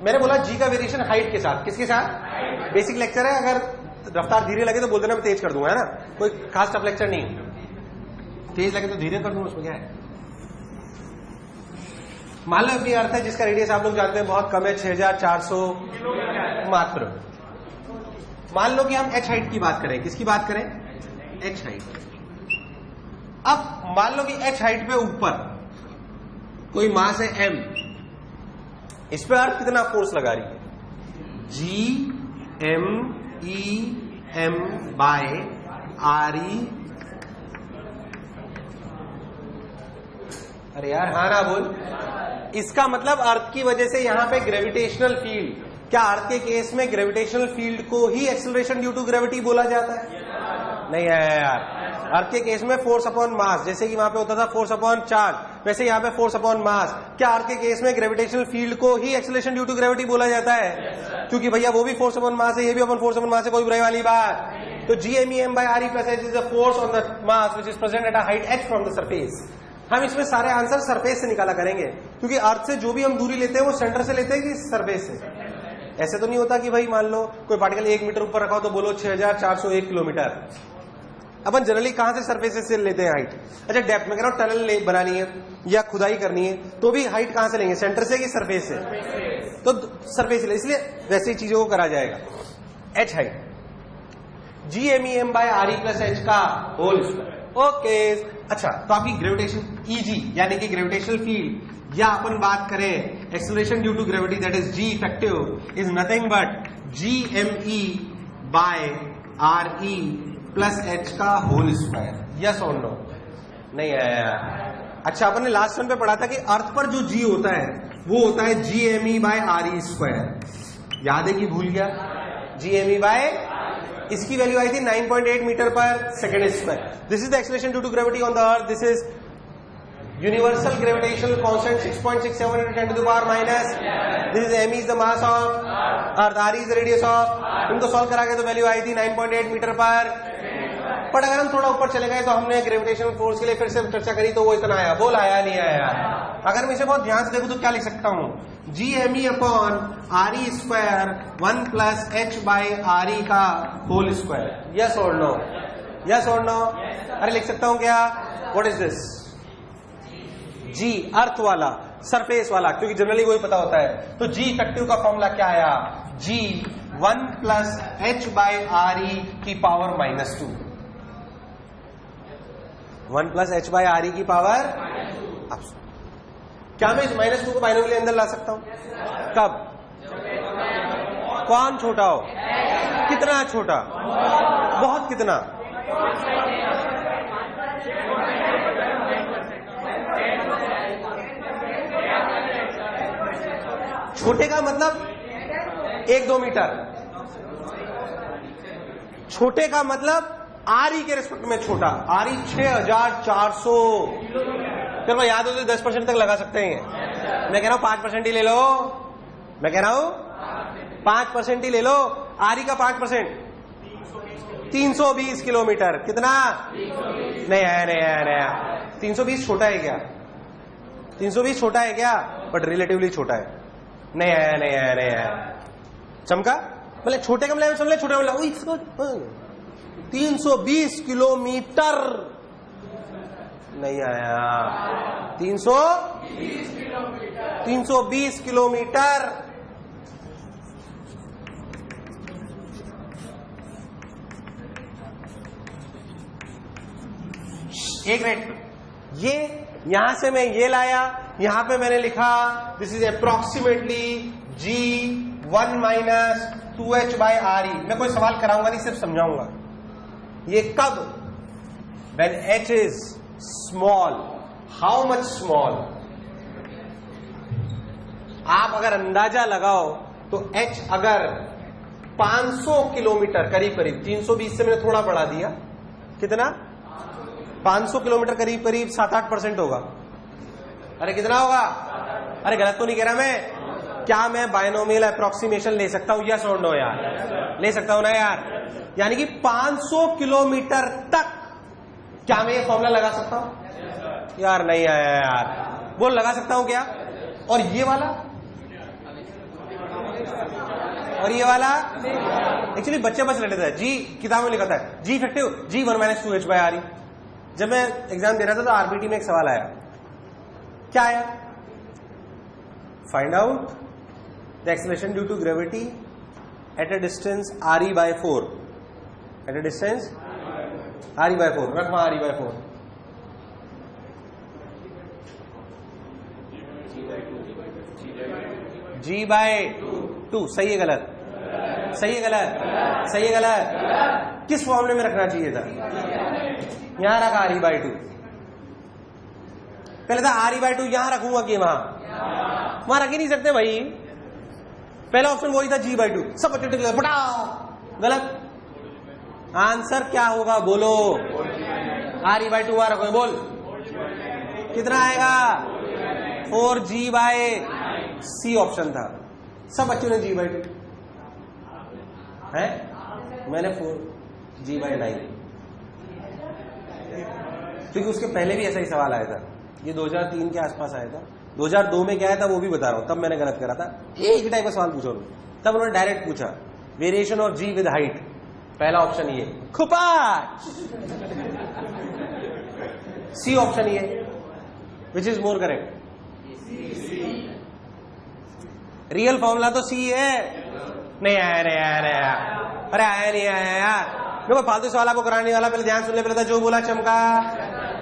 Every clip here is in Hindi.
मैंने बोला जी का वेरिएशन हाइट के साथ, किसके साथ? बेसिक लेक्चर है, अगर रफ्तार धीरे लगे तो बोल देना मैं तेज कर दूंगा, है ना, कोई खास टफ लेक्चर नहीं। तेज लगे तो धीरे कर दूंगा, उसमें क्या है। मान लो अपनी अर्थ है जिसका रेडियस आप लोग जानते हैं बहुत कम है, 6400 मात्र। मान लो कि हम एच हाइट की बात करें, किसकी बात करें? H height. अब मान लो कि एच हाइट पे ऊपर कोई मास है एम, इस पे अर्थ कितना फोर्स लगा रही है? G M E M by R E. अरे यार हाँ ना बोल। इसका मतलब अर्थ की वजह से यहां पे ग्रेविटेशनल फील्ड, क्या अर्थ के केस में ग्रेविटेशनल फील्ड को ही एक्सेलरेशन ड्यू टू ग्रेविटी बोला जाता है? नहीं है यार। अर्थ के केस में फोर्स अपॉन मास, जैसे कि वहां पे होता था फोर्स अपॉन चार्ज, वैसे यहाँ पे फोर्स अपॉन मास। क्या अर्थ के केस में ग्रेविटेशनल फील्ड को ही एक्सेलरेशन ड्यू टू ग्रेविटी बोला जाता है? क्योंकि भैया वो भी फोर्स अपॉन मास है, ये भी अपॉन फोर्स अपॉन मास है, कोई बुराई वाली बात। तो G M E M by R E plus H is the force on the mass which is present at a height H from the surface. हम इसमें सारे आंसर सरफेस से निकाला करेंगे, क्योंकि अर्थ से जो भी हम दूरी लेते हैं वो सेंटर से लेते हैं कि सरफेस से। ऐसे तो नहीं होता कि भाई मान लो कोई पार्टिकल 1 मीटर ऊपर रखा हो तो बोलो 6401 किलोमीटर। अपन जनरली कहां से सरफेस से लेते हैं हाइट? अच्छा डेप्थ में कह रहा हूं, टनल बनानी है या खुदाई करनी है तो भी हाइट कहां से लेंगे? सेंटर से कि सरफेस से? तो सरफेस से, इसलिए वैसी चीजों को करा जाएगा। H height G M E M by R E plus H का होल स्क्वायर। ओके अच्छा, तो आपकी ग्रेविटेशन ईजी यानी कि ग्रेविटेशनल फील्ड, या अपन बात करें acceleration due to gravity that is G effective is nothing but G M E by R E plus H का होल स्क्वायर। यस और नो? नहीं आया। अच्छा अपन ने लास्ट वन पे पढ़ा था कि अर्थ पर जो जी होता है वो होता है G M E by R E square. याद है कि भूल गया? जी एम ई बाय, इसकी वैल्यू आई थी 9.8 मीटर पर second square. This is the acceleration due to gravity on the earth. This is universal gravitational constant 6.67 × 10 to the power minus। This is m is the mass of earth, r is the radius of। इनको सॉल्व करा के तो वैल्यू आई थी 9.8 मीटर पर। पर अगर हम थोड़ा ऊपर चले गए तो हमने ग्रेविटेशनल फोर्स के लिए फिर से चर्चा करी तो वो इतना आया, बोल आया नहीं आया? अगर मैं इसे बहुत ध्यान से देखूं तो क्या लिख सकता हूं? G M E upon R E square 1 plus H by R E का होल स्क्वायर। यस और नो? यस और नो? अरे लिख सकता हूं क्या? What is this? G earth वाला, सरफेस वाला, क्योंकि जनरली वही पता होता है। तो जी इफेक्टिव का फॉर्मूला क्या आया? G 1 plus H by R E की power -2। 1 plus H by R E की पावर। क्या मैं इस -2 को बाइनोमियल के अंदर ला सकता हूं? कब? कौन छोटा हो? कितना छोटा? बहुत कितना? छोटे का मतलब 1-2 मीटर। छोटे का मतलब आर ई के रिस्पेक्ट में छोटा। R E 6400। चलो याद हो तो 10% तक लगा सकते हैं। मैं कह रहा हूं 5% ही ले लो। मैं कह रहा हूं 5% ही ले लो। आर ई का 5% 320 किलोमीटर। कितना? नहीं आया, नहीं आया, नहीं आया। 320 छोटा है क्या? 320 छोटा है क्या? बट रिलेटिवली छोटा है। नहीं आया, नहीं आया, नहीं आया। चमका? मतलब छोटे का मतलब समझ ले, छोटे का मतलब 320 किलोमीटर। नहीं आया। 320 किलोमीटर। एक मिनट, ये यहां से मैं ये लाया, यहां पे मैंने लिखा this is approximately G1 minus 2H by R E. मैं कोई सवाल कराऊंगा नहीं, सिर्फ समझाऊंगा। ये कब? When H is small. How much small? आप अगर अंदाजा लगाओ तो H अगर 500 किलोमीटर करीब करीब, 320 से मैंने थोड़ा बढ़ा दिया, कितना? 500 किलोमीटर करीब करीब 7-8% होगा। अरे कितना होगा? अरे गलत तो नहीं कह रहा मैं? क्या मैं बायनोमियल अप्रोक्सीमेशन ले सकता हूं? यस और नो यार? ले सकता हूं ना यार? यानी कि 500 किलोमीटर तक क्या मैं ये फॉर्मूला लगा सकता हूं? यार नहीं आया यार। बोल लगा सकता हूं क्या? और ये वाला और ये वाला एक्चुअली बच्चे बस रटे थे। जी किताब में लिखा था जी इफेक्टिव जी 1-2h/r। जब मैं एग्जाम दे रहा था तो आरबीटी में एक सवाल आया, क्या आया? Find out the acceleration due to gravity at a distance re/4। At a distance re/4, रख वहां re/4। g/2 सही है गलत? सही है गलत? सही है गलत? किस फॉर्मूले में रखना चाहिए था? यहां रखा re/2। पहले था re/2 यहां रखूंगा कि वहां रख ही नहीं सकते भाई। पहला ऑप्शन वही था g/2। सब बच्चे टिक पटाओ गलत। आंसर क्या होगा बोलो? re/2 वहां रखो, बोल कितना आएगा? 4g/c ऑप्शन था। सब बच्चों ने g/2 है, मैंने 4g/9, क्योंकि उसके पहले भी ऐसा ही सवाल आया था। ये 2003 के आसपास आया था। 2002 में क्या आया था वो भी बता रहा हूं, तब मैंने गलत करा था। एक ही टाइप का सवाल पूछा उन्होंने, तब उन्होंने डायरेक्ट पूछा variation of G with height. पहला ऑप्शन ये खुपाच, सी ऑप्शन ये which is more correct. Real formula तो सी है। नहीं आया, नहीं आया, नहीं आया, अरे आया नहीं आया यार। मैं फालतू सवाल आपको कराने वाला, पहले ध्यान सुन ले। पहले था जो बोला चमका।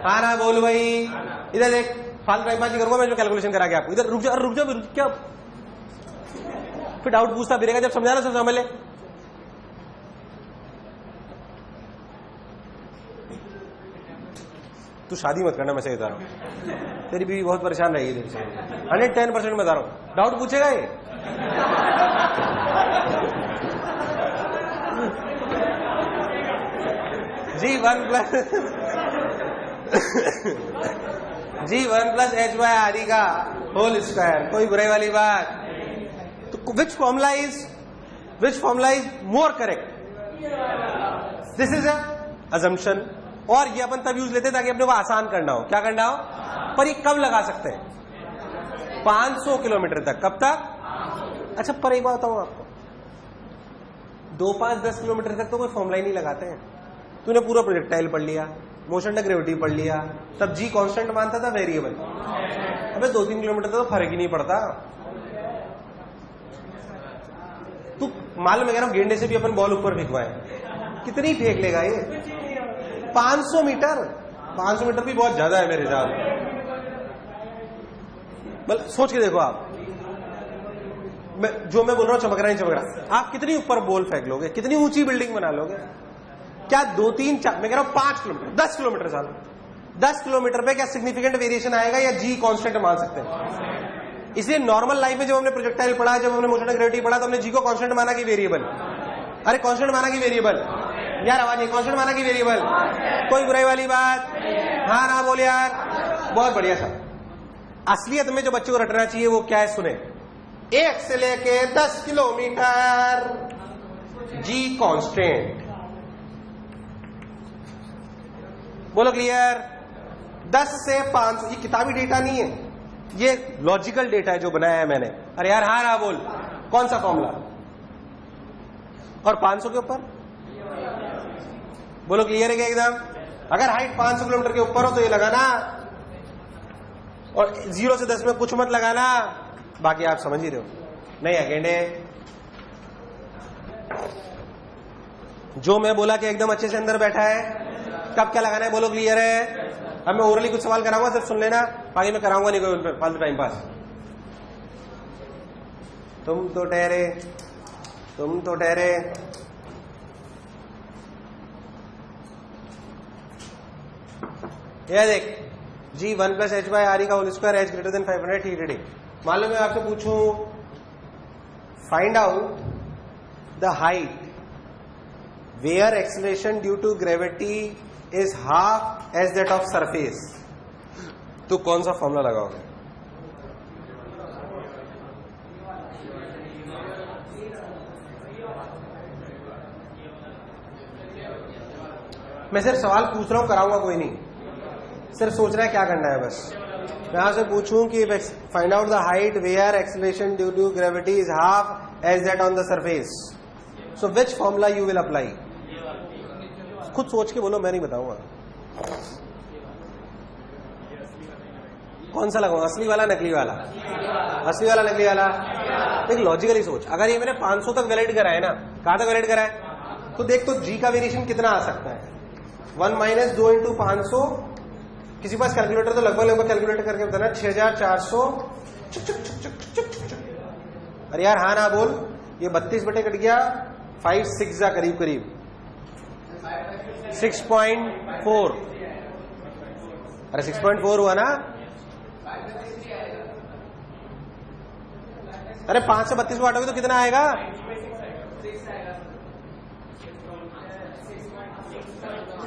हाँ ना बोल भाई, इधर देख, फालतू टाइमपास करूंगा मैं जो कैलकुलेशन करा के आपको। इधर रुक जा, रुक जा, क्या फिर डाउट पूछता फिरेगा? जब समझा ना सब समझ ले। तू शादी मत करना, मैं सही बता रहा हूं। तेरी बीवी बहुत परेशान रहेगी तेरे से। 110% में बता रहा हूं। डाउट पूछेगा ये? g1+h/r का होल स्क्वायर, कोई बुराई वाली बात? तो which formula is more correct? This is assumption, और ये अपन तब यूज लेते ताकि अपने को आसान करना हो। क्या करना हो? पर ये कब लगा सकते हैं? 500 किलोमीटर तक। कब तक? अच्छा, पर एक बात बताऊं आपको, 2, 5, 10 किलोमीटर तक तो कोई फॉर्मूला ही नहीं लगाते हैं। तूने पूरा प्रोजेक्टाइल पढ़ लिया, मोशन ऑफ ग्रेविटी पढ़ लिया, तब जी कांस्टेंट मानता था वेरिएबल। अबे 2-3 किलोमीटर तो फर्क ही नहीं पड़ता। तू मालूम है, कह रहा हूं, गेंडे से भी अपन बॉल ऊपर फेंकवाए, कितनी फेंक लेगा ये? 500 मीटर। 500 मीटर भी बहुत ज्यादा है मेरे हिसाब से। मतलब सोच के देखो आप, जो मैं बोल रहा हूं चमक रहा नहीं चमक रहा, आप कितनी ऊपर बॉल फेंक लोगे? कितनी ऊंची बिल्डिंग बना लोगे? क्या 2, 3, 4, मैं कह रहा हूं 5 किलोमीटर, 10 किलोमीटर साल, 10 किलोमीटर पे क्या सिग्निफिकेंट वेरिएशन आएगा या जी कांस्टेंट मान सकते हैं? इसलिए नॉर्मल लाइफ में जब हमने प्रोजेक्टाइल पढ़ा, जब हमने मोशन ऑफ ग्रेविटी पढ़ा, तो हमने जी को कांस्टेंट माना कि वेरिएबल? अरे कांस्टेंट माना कि वेरिएबल? यार आवाज नहीं, कांस्टेंट माना कि वेरिएबल? कोई बुराई वाली बात? हाँ ना बोल यार, बहुत बढ़िया सा। असलियत में जो बच्चों को रटना चाहिए वो क्या है सुने। 1 से लेके 10 किलोमीटर जी कांस्टेंट। बोलो क्लियर? 10 से 500, ये किताबी डेटा नहीं है, ये लॉजिकल डेटा है जो बनाया है मैंने। अरे यार हाँ ना बोल, कौन सा फॉर्मूला? और 500 के ऊपर बोलो क्लियर है क्या एकदम? अगर हाइट 500 किलोमीटर के ऊपर हो तो ये लगाना, और 0 से 10 में कुछ मत लगाना, बाकी आप समझ ही रहे हो। नहीं अकेंडे, जो मैं बोला कि एकदम अच्छे से अंदर बैठा है, कब क्या लगाना है बोलो क्लियर है? अब मैं ओरली कुछ सवाल कराऊंगा, सिर्फ सुन लेना, बाकी मैं कराऊंगा नहीं कोई फालतू टाइम पास। तुम तो ठहरे, तुम तो ठहरे। यह देख, g1+h/r का whole square h greater than 500 TDD। मान लो मैं आपसे पूछूं find out the height where acceleration due to gravity is half as that of surface, तो कौन सा फॉर्मूला लगाओगे? मैं सिर्फ सवाल पूछ रहा हूं, कराऊंगा कोई नहीं, सिर्फ सोचना है क्या करना है बस। मैं आपसे पूछूं कि find out the height where acceleration due to gravity is half as that on the surface. So which formula you will apply? खुद सोच के बोलो, मैं नहीं बताऊंगा. कौन सा लगाऊं, असली वाला नकली वाला? असली वाला नकली वाला? देख लॉजिकली सोच, अगर ये मैंने 500 तक वैलिड करा है ना, कहां तक वैलिड करा है, तो देख तो जी का वेरिएशन कितना आ सकता है. 1 - 2 × 500. किसी पास कैलकुलेटर तो लगभग कैलकुलेट करके बताना. 6400. अरे यार हाँ ना बोल, ये 32 बटे कट गया 5 6 जा करीब करीब 6.4. अरे 6.4 हुआ ना. अरे 5 से 32 को काटोगे तो कितना आएगा?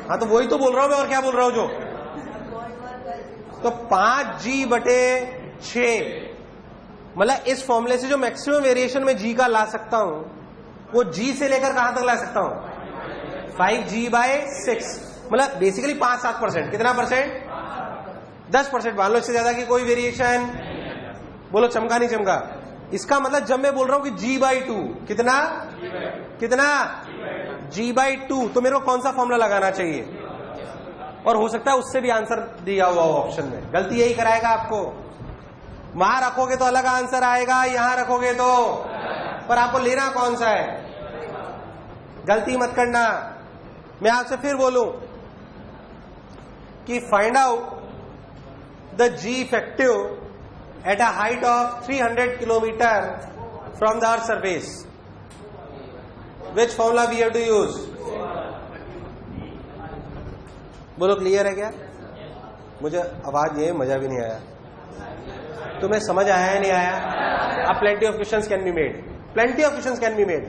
हाँ तो वही तो बोल रहा हूं मैं, और क्या बोल रहा हूं जो. तो 5G/6, मतलब इस फॉर्मूले से जो मैक्सिमम वेरिएशन में जी का ला सकता हूं, वो जी से लेकर कहां तक ला सकता हूं? 5G/6. मतलब बेसिकली 5-7%. कितना परसेंट? 10% मान लो. इससे ज्यादा की कोई वेरिएशन. बोलो चमका नहीं चमका? इसका मतलब जब मैं बोल रहा हूं कि G/2 कितना G/2, तो मेरे को कौन सा फॉर्मूला लगाना चाहिए? और हो सकता है उससे भी आंसर दिया हुआ ऑप्शन में. गलती यही कराएगा आपको. वहां रखोगे तो अलग आंसर आएगा, यहां रखोगे तो, पर आपको लेना कौन सा है? गलती मत करना. मैं आपसे फिर बोलूं कि find out the G effective at a height of 300 kilometer from the earth surface. Which formula we have to use? बोलो क्लियर है क्या? मुझे आवाज नहीं है, मजा भी नहीं आया. तुम्हें समझ आया है नहीं आया? अब plenty of questions can be made. Plenty of questions can be made.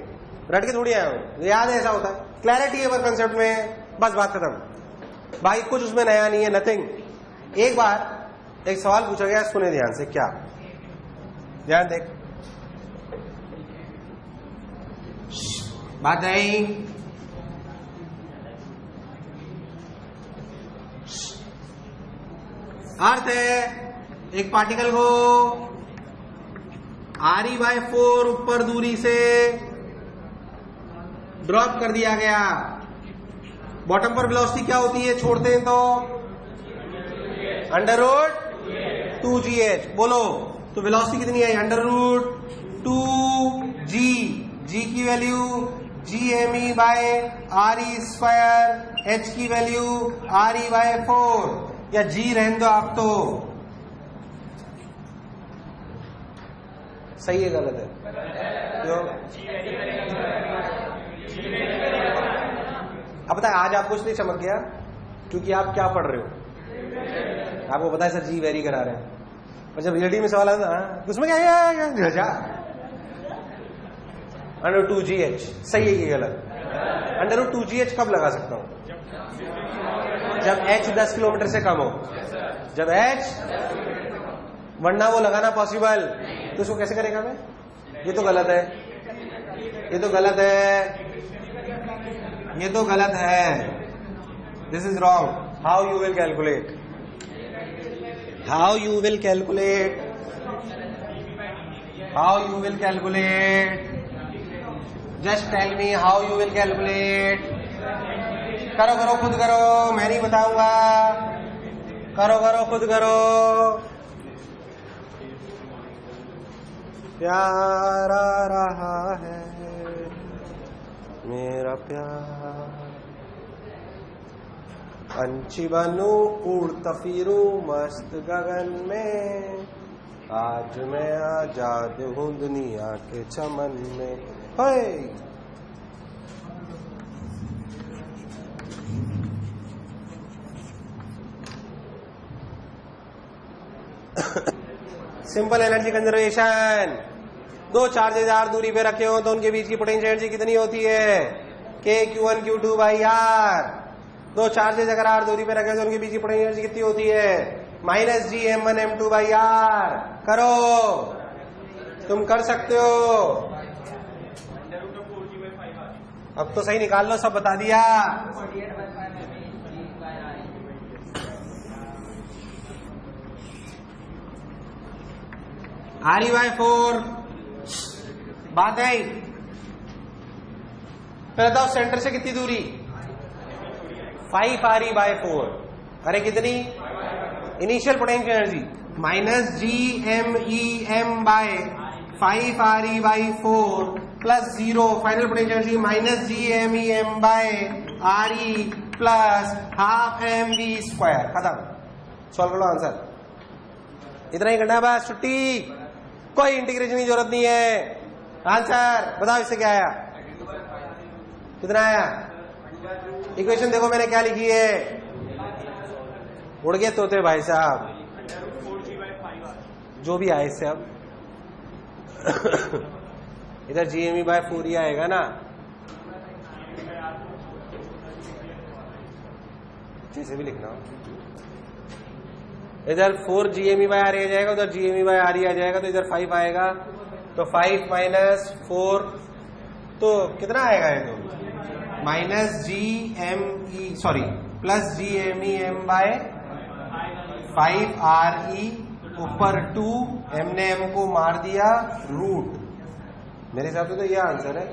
रट के थोड़ी आया हूं, याद है ऐसा होता है. क्लैरिटी है पर कंसेप्ट में, बस बात खत्म. भाई कुछ उसमें नया नहीं है, नथिंग. एक बार एक सवाल पूछा गया, सुने ध्यान से. क्या? ध्यान देख, बात नहीं. अर्थ है एक पार्टिकल को RE/4 ऊपर दूरी से ड्रॉप कर दिया गया. बॉटम पर वेलोसिटी क्या होती है छोड़ते हैं तो? √2gh. बोलो तो वेलोसिटी कितनी है? √2g. g की वैल्यू gme/RE², h की वैल्यू RE/4. या g रहने दो आप तो. सही है गलत है? क्यों? अब बताए आज आपको इसलिए चमक गया क्योंकि आप क्या पढ़ रहे हो. आपको पता है सर जी वेरी करा रहे हैं, और जब रियलिटी में सवाल आता है उसमें क्या है? √2gh. सही है कि गलत? √2gh कब लगा सकता हूं? जब h 10 किलोमीटर से कम हो. जब h, वरना वो लगाना पॉसिबल. तो उसको कैसे करेगा मैं? ये तो गलत है, ये तो गलत है, ये तो गलत है. This is wrong. How you will calculate? How you will calculate? How you will calculate? Just tell me how you will calculate. करो करो खुद करो, मैं नहीं बताऊंगा. करो करो खुद करो. प्यारा रहा है मेरा प्यार, पंछी बनूं उड़ता फिरूं मस्त गगन में, आज मैं आजाद हूं दुनिया के चमन में. हे सिंपल एनर्जी कंजर्वेशन. दो चार्जेज आर दूरी पे रखे हो तो उनके बीच की पोटेंशियल एनर्जी कितनी होती है? K Q1 Q2/R. दो चार्जेज अगर आर दूरी पे रखे तो उनके बीच की पोटेंशियल एनर्जी कितनी होती है? -G M1 M2/R. करो, तुम कर सकते हो. अब तो सही निकाल लो, सब बता दिया. RE/4 बात है ही। पहले बताओ सेंटर से कितनी दूरी? 5re/4। अरे कितनी? Initial potential energy -GMEM/5re/4 plus 0 final potential energy -GMEM/RE plus ½ mv²। खत्म। सॉल्व करो आंसर। इतना ही करना है बस, छुट्टी। कोई इंटीग्रेशन की जरूरत नहीं है। आंसर बताओ इससे क्या आया? कितना आया? इक्वेशन देखो मैंने क्या लिखी है। उड़ गए तोते भाई साहब, जो भी आए इससे। अब इधर GME/4 ही आएगा ना, जैसे भी लिखना हो। इधर 4 GME/RE आ जाएगा, उधर GME/RE आ जाएगा, तो इधर 5 आएगा। तो 5 - 4 तो कितना आएगा? ये तो प्लस GMEM/5RE ऊपर 2, हमने m को मार दिया रूट। मेरे हिसाब से तो ये आंसर है।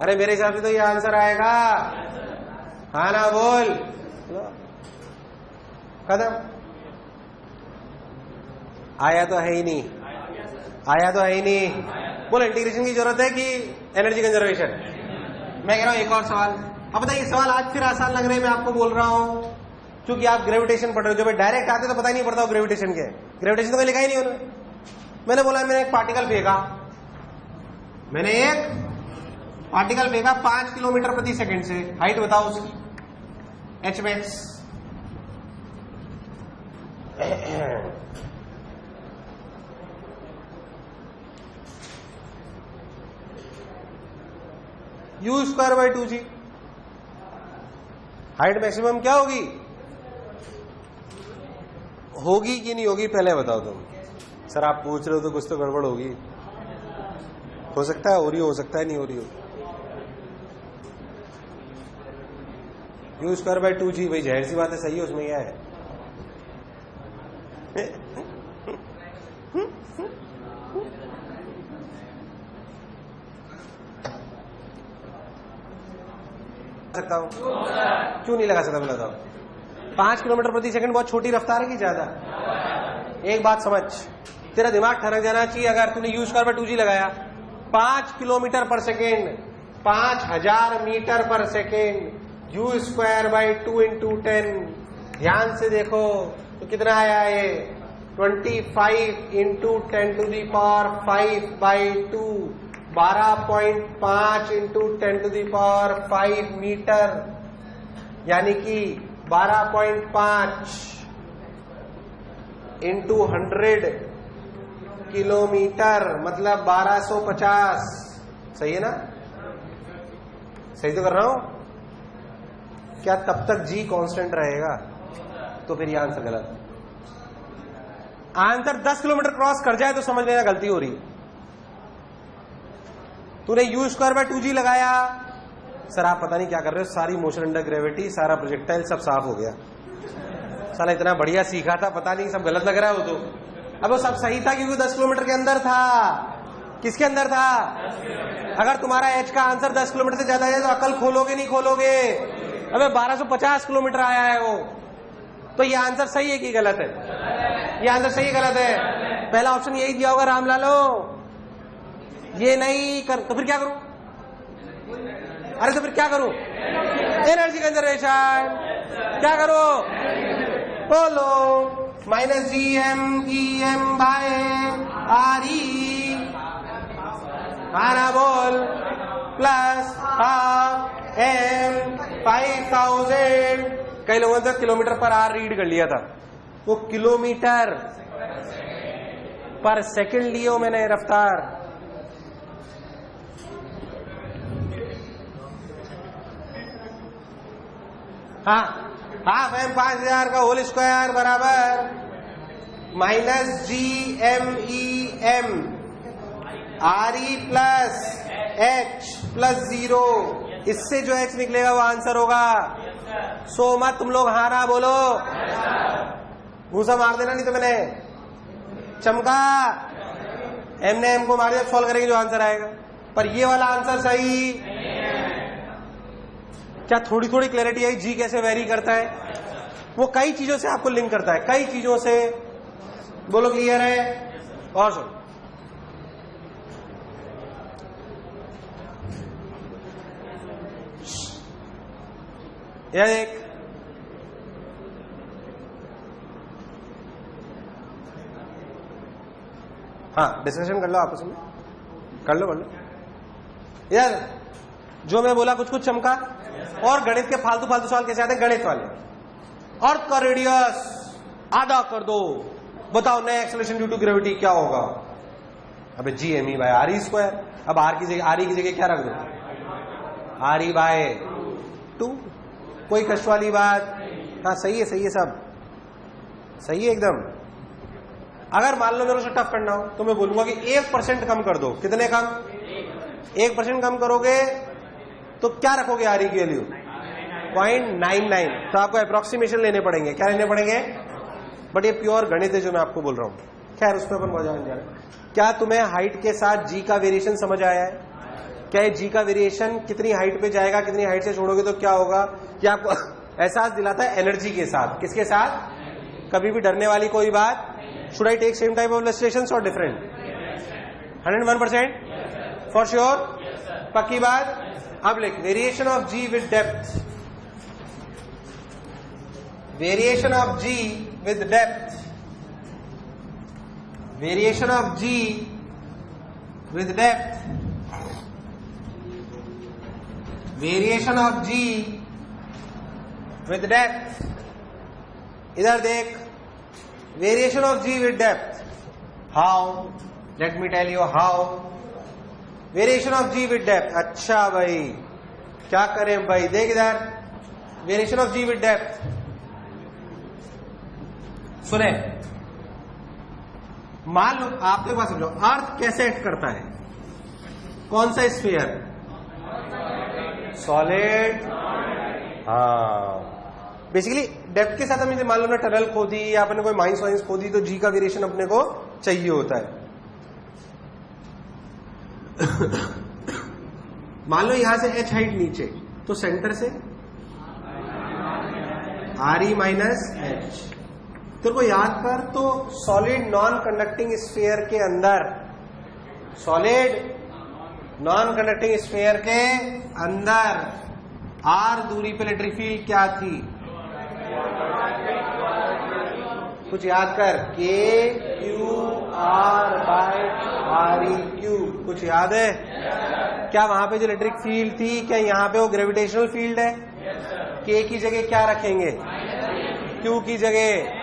अरे मेरे हिसाब से तो ये आंसर आएगा। हाँ ना, बोल। खत्म। आया तो है ही नहीं, आया तो है ही नहीं। बोल इंटीग्रेशन की जरूरत है कि एनर्जी कंजर्वेशन? मैं कह रहा हूं एक और सवाल। अब बताइए, सवाल आज फिर आसान लग रहे हैं, मैं आपको बोल रहा हूं क्योंकि आप ग्रेविटेशन पढ़ रहे हो। जब डायरेक्ट आते तो पता ही नहीं पड़ता ग्रेविटेशन के। ग्रेविटेशन तो मैं लिखा ही नहीं उन्होंने। मैंने बोला मैंने एक पार्टिकल फेंका, 5 किलोमीटर प्रति सेकंड से। हाइट बताओ उसकी, hmax। u²/2g। हाइट मैक्सिमम क्या होगी? होगी कि नहीं होगी पहले बताओ तुम। सर आप पूछ रहे हो तो कुछ तो गड़बड़ होगी। हो सकता है हो रही हो सकता है नहीं हो रही हो। u²/2g भाई, जाहिर सी बात है, सही है। उसमें क्या है? सकता हूं? क्यों नहीं लगा सकता? बताओ। 5 किलोमीटर प्रति सेकंड बहुत छोटी रफ्तार है कि ज्यादा? एक बात समझ, तेरा दिमाग ठनक जाना चाहिए। अगर तूने u²/2g लगाया, 5 किलोमीटर पर सेकेंड, 5000 मीटर पर सेकेंड, u²/2 × 10। ध्यान से देखो तो कितना आया ये? 25 × 10⁵/2, 12.5 × 10⁵ मीटर, यानी कि 12.5 × 100 किलोमीटर, मतलब 1250। सही है ना? सही तो कर रहा हूं क्या? तब तक g कांस्टेंट रहेगा, तो फिर ये आंसर गलत। आंसर 10 किलोमीटर क्रॉस कर जाए तो समझ लेना गलती हो रही। तूने u²/2g लगाया, सर आप पता नहीं क्या कर रहे हो, सारी मोशन अंडर ग्रेविटी, सारा प्रोजेक्टाइल सब साफ हो गया। साला इतना बढ़िया सीखा था, पता नहीं सब गलत लग रहा है वो तो। अब वो सब सही था क्योंकि 10 किलोमीटर के अंदर था। किसके अंदर था? अगर तुम्हारा h का आंसर 10 किलोमीटर से ज्यादा है तो अकल खोलोगे नहीं खोलोगे? अबे 1250 किलोमीटर आया है वो। तो ये आंसर सही है कि गलत है? ये आंसर सही गलत है? पहला ऑप्शन यही दिया होगा रामलालो। ये नहीं कर तो फिर क्या करूं? अरे तो फिर क्या करूं? Energy conservation. क्या करो? बोलो। -GMEM/RE, आना बोल, प्लस ½ m/5000। कई लोगों ने तो किलोमीटर पर आर रीड कर लिया था, वो किलोमीटर पर सेकंड लियो मैंने रफ्तार। हाँ, ½ m/5000 का होल स्क्वायर बराबर -GMEM/RE प्लस h प्लस 0। इससे जो h निकलेगा वो आंसर होगा। सो मत तुम लोग हाँ ना बोलो, घूसा मार देना नहीं तो मैंने। चमका एम ने एम को मार दिया, सॉल्व करेंगे जो आंसर आएगा। पर ये वाला आंसर सही क्या? थोड़ी थोड़ी क्लैरिटी आई जी कैसे वेरी करता है, वो कई चीजों से आपको लिंक करता है, कई चीजों से। बोलो क्लियर है? और सुनो, यह एक हाँ डिस्कशन कर लो आपस में, कर लो यार। जो मैं बोला कुछ कुछ चमका। और गणित के फालतू फालतू सवाल कैसे आते हैं? गणित वाले, अर्थ का रेडियस आधा कर दो, बताओ नया एक्सेलरेशन ड्यू टू ग्रेविटी क्या होगा? अबे G M E by R E square. अब आर की जगह क्या रख दो? R E by 2। कोई कष्ट वाली बात? हाँ सही है, सही है, सब सही है एकदम। अगर मान लो मेरे से टफ करना हो तो मैं बोलूंगा कि 1% कम कर दो। कितने कम? 1% कम करोगे तो क्या रखोगे? आर ई की वैल्यू 0.99। तो आपको अप्रोक्सीमेशन लेने पड़ेंगे। क्या लेने पड़ेंगे? बट ये प्योर गणित है जो मैं आपको बोल रहा हूं। खैर उसमें अपन मजा नहीं जा रहा। क्या तुम्हें हाइट के साथ जी का वेरिएशन समझ आया है? क्या जी का वेरिएशन कितनी हाइट पे जाएगा, कितनी हाइट से छोड़ोगे तो क्या होगा, क्या आपको एहसास दिलाता है एनर्जी के साथ? किसके साथ? कभी भी डरने वाली कोई बात? Should I take same type of illustrations और डिफरेंट? 101% फॉर श्योर, पक्की बात। अब लिख variation of G with depth, variation of G with depth, variation of G with depth, variation of G with depth. इधर देख, variation of G with depth. How? Let me tell you how. Variation of G with depth. अच्छा भाई क्या करें भाई? देख इधर, variation of G with depth. सुने, मान लो आपके पास समझो, अर्थ कैसे एक्ट करता है? कौन सा स्फीयर? सॉलिड। हाँ बेसिकली डेप्थ के साथ हम मान लो ना टनल खोदी या अपने कोई माइंस वाइंस खोदी तो जी का वेरिएशन अपने को चाहिए होता है। मान लो यहां से h हाइट नीचे, तो सेंटर से आर ई माइनस एच। तेरे को याद कर, तो सॉलिड नॉन कंडक्टिंग स्फीयर के अंदर, सॉलिड नॉन कंडक्टिंग स्फीयर के अंदर आर दूरी पे इलेक्ट्रिक फील्ड क्या थी? कुछ याद कर, K Q R by R E Q. कुछ याद है? क्या वहां पे जो इलेक्ट्रिक फील्ड थी, क्या यहाँ पे वो ग्रेविटेशनल फील्ड है? के की जगह क्या रखेंगे? क्यू की जगह?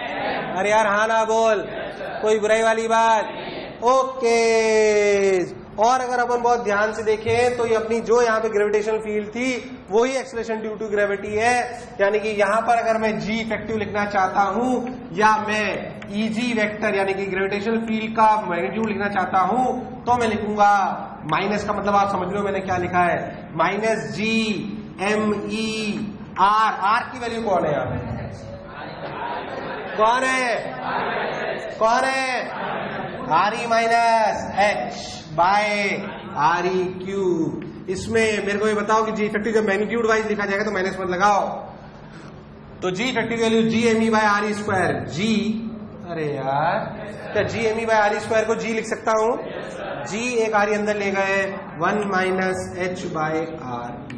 अरे यार हाँ ना बोल, कोई बुराई वाली बात? ओके। और अगर अपन बहुत ध्यान से देखें तो ये अपनी जो यहाँ पे ग्रेविटेशनल फील्ड थी वही एक्सेलरेशन ड्यू टू ग्रेविटी है। यानी कि यहां पर अगर मैं जी इफेक्टिव लिखना चाहता हूं या मैं ईजी वेक्टर यानी कि ग्रेविटेशनल फील्ड का मैग्नीट्यूड लिखना चाहता हूं तो मैं लिखूंगा माइनस का मतलब आप समझ लो मैंने क्या लिखा है, minus G M E R. R की वैल्यू कौन है यहाँ पे? कौन है? कौन है? R E minus H by R E cube. इसमें मेरे को ये बताओ कि जी इफेक्टिव जब मैग्नीट्यूड वाइज लिखा जाएगा तो माइनस मत लगाओ। तो G effective value G M E by R E square. जी, अरे यार क्या G M E by R E square को जी लिख सकता हूं? जी एक आर ई अंदर ले गए, 1 minus H by R E.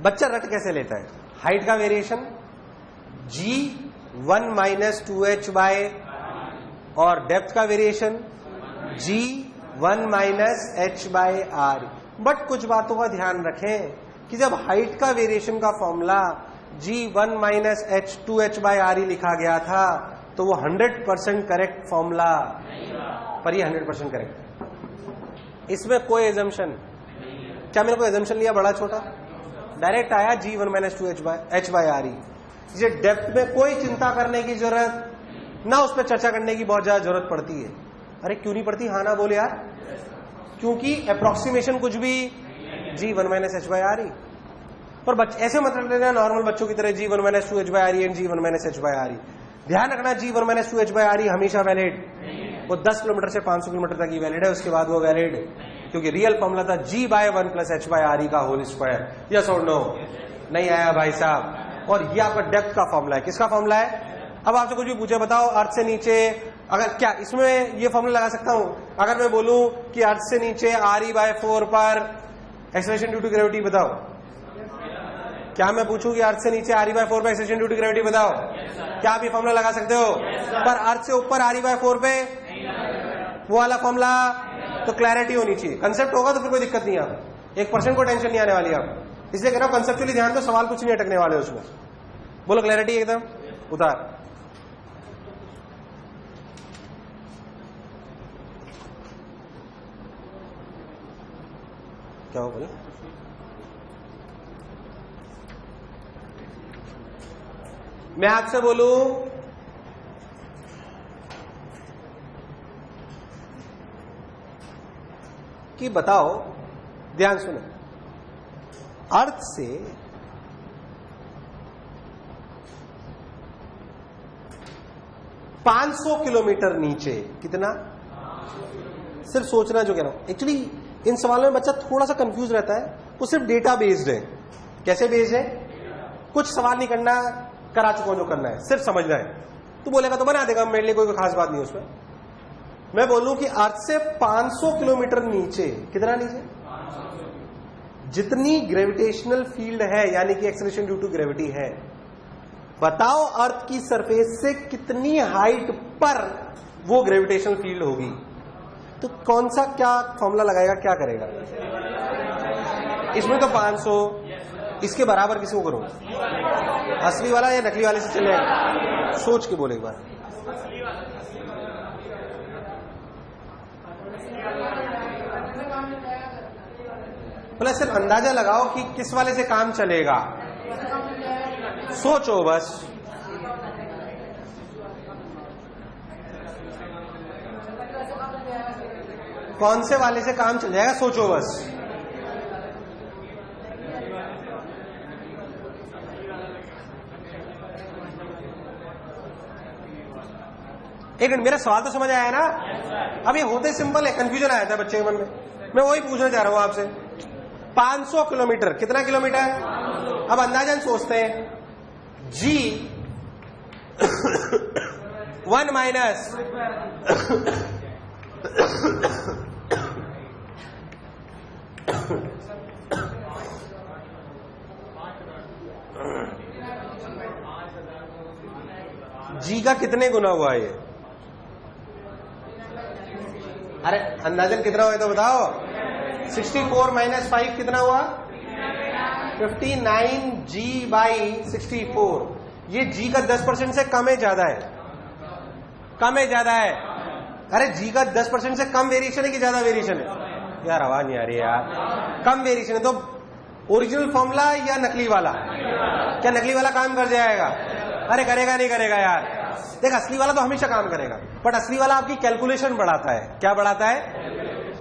बच्चा रट कैसे लेता है? हाइट का variation G 1 minus 2h by, और डेप्थ का variation G 1 minus h by R. But कुछ बातों का ध्यान रखें कि जब हाइट का वेरिएशन का formula G 1 minus h 2h by R लिखा गया था तो वो 100% करेक्ट फॉर्मूला, पर ये 100% करेक्ट। इसमें कोई एजम्पशन, क्या मेरे को एजम्पशन लिया बड़ा छोटा? डायरेक्ट आया G 1 minus 2h by are. इसे डेप्थ में कोई चिंता करने की जरूरत ना, उस पर चर्चा करने की बहुत ज्यादा जरूरत पड़ती है। अरे क्यों नहीं पड़ती? हाँ ना बोल यार। क्योंकि अप्रोक्सीमेशन कुछ भी G 1 minus H by R E. पर ऐसे मत लेना नॉर्मल बच्चों की तरह G 1 minus 2h by R and G 1 minus H by R. ध्यान रखना G1-2h/RE हमेशा वैलिड, वो 10 किलोमीटर से 500 किलोमीटर तक ही वैलिड है, उसके बाद वो वैलिड, क्योंकि रियल फॉर्मूला था G/1+h/RE का होल स्क्वायर। यस और नो? नहीं आया भाई साहब। और ये आपका डेप्थ का फॉर्मूला है। किसका फॉर्मूला है? अब आपसे कुछ भी पूछे, बताओ अर्थ से नीचे, अगर क्या इसमें ये फॉर्मूला लगा सकता हूं? अगर मैं बोलूं कि अर्थ से नीचे RE/4 पर एक्सेलरेशन ड्यू टू ग्रेविटी बताओ, क्या मैं पूछूं कि अर्थ से नीचे RE/4 पे एक्सेलरेशन ड्यू टू ग्रेविटी बताओ? क्या आप ये फॉर्मूला लगा सकते हो? पर अर्थ से ऊपर RE/4 पे वो वाला फॉर्मूला, तो क्लैरिटी होनी चाहिए। कंसेप्ट होगा तो फिर कोई दिक्कत नहीं है, आप 1% को टेंशन नहीं आने वाली आप। इसलिए कह रहा हूं कंसेप्चुअली ध्यान दो, सवाल कुछ नहीं अटकने वाले उसमें। बोलो क्लैरिटी एकदम उतार। क्या हो बोले? मैं आपसे बोलूं कि बताओ, ध्यान सुनो, अर्थ से $500 किलोमीटर नीचे कितना? सिर्फ सोचना जो कह रहा हूं। एक्चुअली इन सवालों में बच्चा थोड़ा सा कंफ्यूज रहता है, वो सिर्फ डेटा बेस्ड है। कैसे बेस्ड है? कुछ सवाल नहीं करना, करा चुका हूं जो करना है, सिर्फ समझना है। तू बोलेगा तो बना देगा, मेरे लिए कोई खास बात नहीं उसमें। मैं बोलूं कि अर्थ से 500 किलोमीटर नीचे, कितना नीचे? जितनी ग्रेविटेशनल फील्ड है, यानी कि एक्सेलरेशन ड्यू टू ग्रेविटी है, बताओ अर्थ की सरफेस से कितनी हाइट पर वो ग्रेविटेशनल फील्ड होगी? तो कौन सा क्या फॉर्मूला लगाएगा, क्या करेगा? इसमें तो 500, इसके बराबर किसी को करो? असली वाला या नकली वाले से चलेगा? सोच के बोले एक बार। बोला सिर्फ अंदाजा लगाओ कि किस वाले से काम चलेगा, सोचो बस। कौन से वाले से काम चल जाएगा, सोचो बस। एक मिनट, मेरा सवाल तो समझ आया ना? अब ये होते सिंपल है, कंफ्यूजन आया था बच्चे के मन में, मैं वही पूछना चाह रहा हूं आपसे। 500 किलोमीटर, कितना किलोमीटर? अब अंदाजन सोचते हैं, G 1 माइनस G का कितने गुना हुआ ये? अरे अंदाजन कितना हुआ तो बताओ। 64 माइनस 5 कितना हुआ? 59G/64। ये G का 10% से कम है, ज्यादा है? कम है, ज्यादा है? अरे G का 10% से कम वेरिएशन है कि ज्यादा वेरिएशन है? यार आवाज नहीं आ रही यार। कम वेरिएशन है, तो ओरिजिनल फॉर्मूला या नकली वाला? क्या नकली वाला काम कर जाएगा? अरे करेगा नहीं करेगा यार? देख, असली वाला तो हमेशा काम करेगा, बट असली वाला आपकी कैलकुलेशन बढ़ाता है। क्या बढ़ाता है?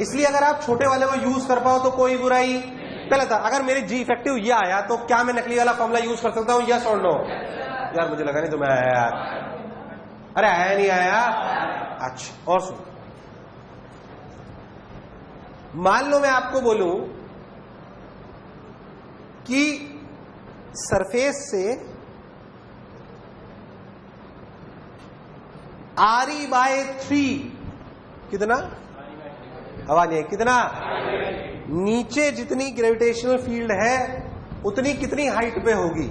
इसलिए अगर आप छोटे वाले को यूज कर पाओ तो कोई बुराई। पहले था, अगर मेरी G इफेक्टिव ये आया तो क्या मैं नकली वाला फॉर्मूला यूज कर सकता हूं? यस और नो? यार मुझे लगा नहीं तुम्हें आया यार। अरे आया नहीं आया? अच्छा, और सुन, मान लो मैं आपको बोलूं कि सरफेस से RE/3 कितना? हवा नहीं है, कितना? नीचे जितनी ग्रेविटेशनल फील्ड है उतनी कितनी हाइट पे होगी?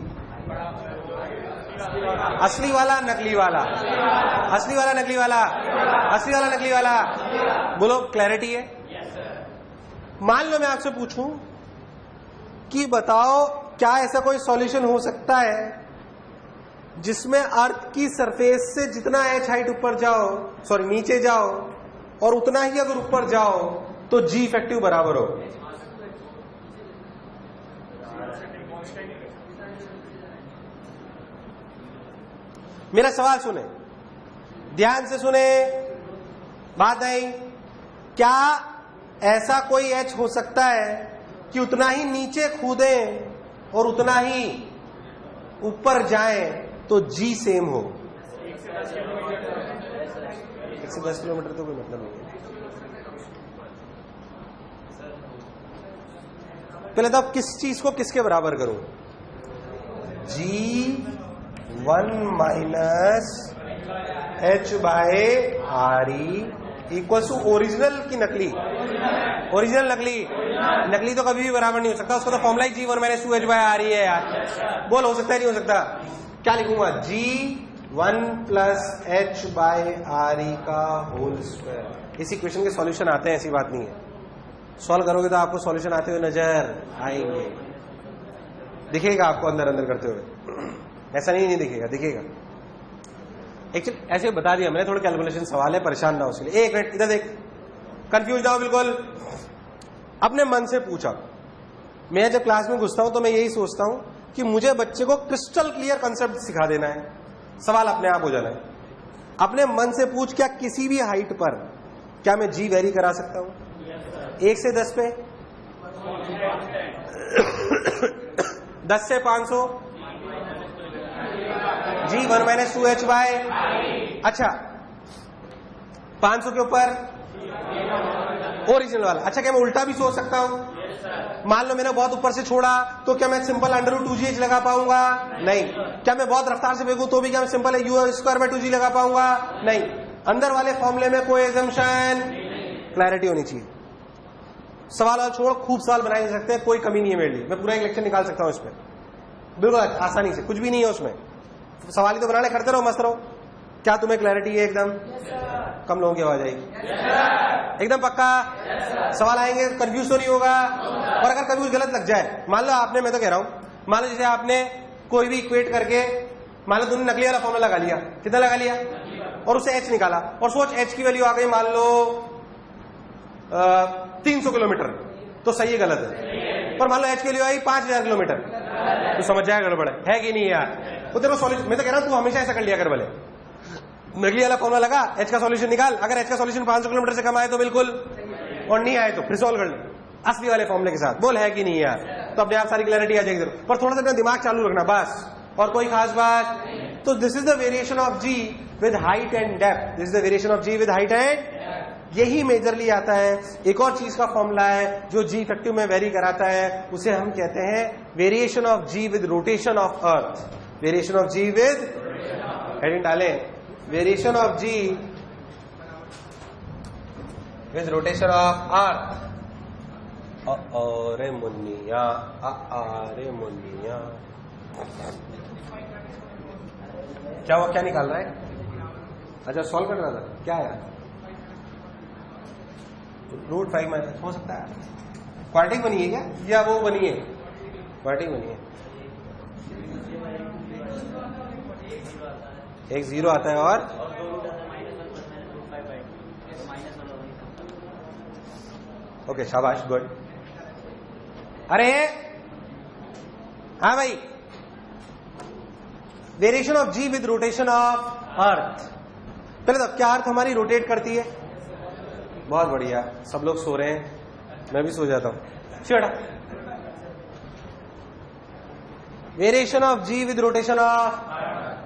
असली वाला नकली वाला? असली वाला नकली वाला? असली वाला नकली वाला? बोलो क्लैरिटी है? मान लो मैं आपसे पूछूं कि बताओ क्या ऐसा कोई सॉल्यूशन हो सकता है जिसमें अर्थ की सरफेस से जितना h हाइट ऊपर जाओ, सॉरी नीचे जाओ, और उतना ही अगर ऊपर जाओ तो G इफेक्टिव बराबर हो? मेरा सवाल सुने, ध्यान से सुने, बात आई। क्या ऐसा कोई h हो सकता है कि उतना ही नीचे कूदें और उतना ही ऊपर जाएं तो G सेम हो? 1 से 10 किलोमीटर तो कोई मतलब नहीं है। पहले तो अब किस चीज को किसके बराबर करूं? G1 minus h/RE equal to original की नकली? ओरिजिनल नकली? नकली तो कभी भी बराबर नहीं हो सकता, उसका तो फॉर्मूला ही G1 माइनस 2h/RE है यार। बोल, हो सकता है नहीं हो सकता? क्या लिखूंगा? G1 प्लस h/RE का होल स्क्वायर। इस इक्वेशन के सॉल्यूशन आते हैं, ऐसी बात नहीं है। सॉल्व करोगे तो आपको सॉल्यूशन आते हुए नजर आएंगे, दिखेगा आपको अंदर अंदर करते हुए। ऐसा नहीं दिखेगा, दिखेगा। एक्चुअली ऐसे बता दिया मैंने, थोड़ा कैलकुलेशन सवाल है, परेशान ना हो इसलिए। एक मिनट इधर देख, कंफ्यूज ना हो बिल्कुल। अपने मन से पूछा। मैं जब क्लास में घुसता हूं तो मैं यही सोचता हूं कि मुझे बच्चे को क्रिस्टल क्लियर कंसेप्ट सिखा देना है, सवाल अपने आप हो जाना है। अपने मन से पूछ, क्या किसी भी हाइट पर क्या मैं जी वेरी करा सकता हूं? 1 से 10 पे 10 से 500 G1 माइनस 2h/। अच्छा, 500 के ऊपर ओरिजिनल वाला। अच्छा, क्या मैं उल्टा भी सोच सकता हूं? मान लो मैंने बहुत ऊपर से छोड़ा तो क्या मैं सिंपल √2gh लगा पाऊंगा? नहीं। क्या मैं बहुत रफ्तार से फेंकूं तो भी क्या मैं सिंपल u²/2g लगा पाऊंगा? नहीं। अंदर वाले फॉर्मूले में कोई एजम्पशन, क्लैरिटी होनी चाहिए। सवाल छोड़, खूब सवाल बनाए जा सकते हैं, कोई कमी नहीं है मेरे लिए। मैं पूरा एक लेक्चर निकाल सकता हूं इसमें बिल्कुल आसानी से, कुछ भी नहीं है उसमें। सवाल ही तो बनाने, करते रहो, मस्त रहो। क्या तुम्हें क्लैरिटी है एकदम? कम लोगों की आवाज आएगी। एकदम पक्का? सवाल आएंगे, कंफ्यूज तो नहीं होगा? और अगर कभी कुछ गलत लग जाए, मान लो आपने, मैं तो कह रहा हूं, मान लो जैसे आपने कोई भी इक्वेट करके, मान लो तुमने नकली वाला फॉर्मूला लगा लिया, कितना लगा लिया, और उसे h निकाला, और सोच h की वैल्यू आ गई मान लो 300 किलोमीटर, तो सही है गलत है? पर मान लो h की वैल्यू आई 5000 किलोमीटर, तो समझ जाएगा गड़बड़ है कि नहीं यार? तो तेरे को सॉल्यूशन, मैं तो कह रहा हूं तू हमेशा ऐसा कर लिया कर, भले नकली वाला फॉर्मूला लगा, h का सॉल्यूशन निकाल, अगर h का सॉल्यूशन 500 किलोमीटर से कम आए तो बिल्कुल, और नहीं आए तो फिर सॉल्व कर ले असली वाले फॉर्मूले के साथ। बोल है कि नहीं यार? तो अपने आप सारी क्लैरिटी आ जाएगी। पर थोड़ा सा अपना दिमाग चालू रखना बस, और कोई खास बात। तो this is the variation of G with height and depth. This is the variation of G with height and, यही मेजरली आता है। एक और चीज का फॉर्मूला है जो जी इफेक्टिव में वेरी कराता है, उसे हम कहते हैं variation of G with rotation of earth. Variation of G with, heading डालें, variation of G with rotation of earth. अरे मुन्निया, अरे मुन्निया, क्या वो क्या निकाल रहा है? अच्छा, सॉल्व कर रहा था क्या यार? √5 माइनस हो सकता है क्वाड्रेटिक बनी है क्या, या वो बनी है? क्वाड्रेटिक बनी है। एक 0 आता है और ओके, शाबाश, गुड। अरे हाँ भाई, variation of G with rotation of earth. पहले तो क्या अर्थ हमारी रोटेट करती है? बहुत बढ़िया, सब लोग सो रहे हैं, मैं भी सो जाता हूं। चढ़ा, variation of G with rotation of,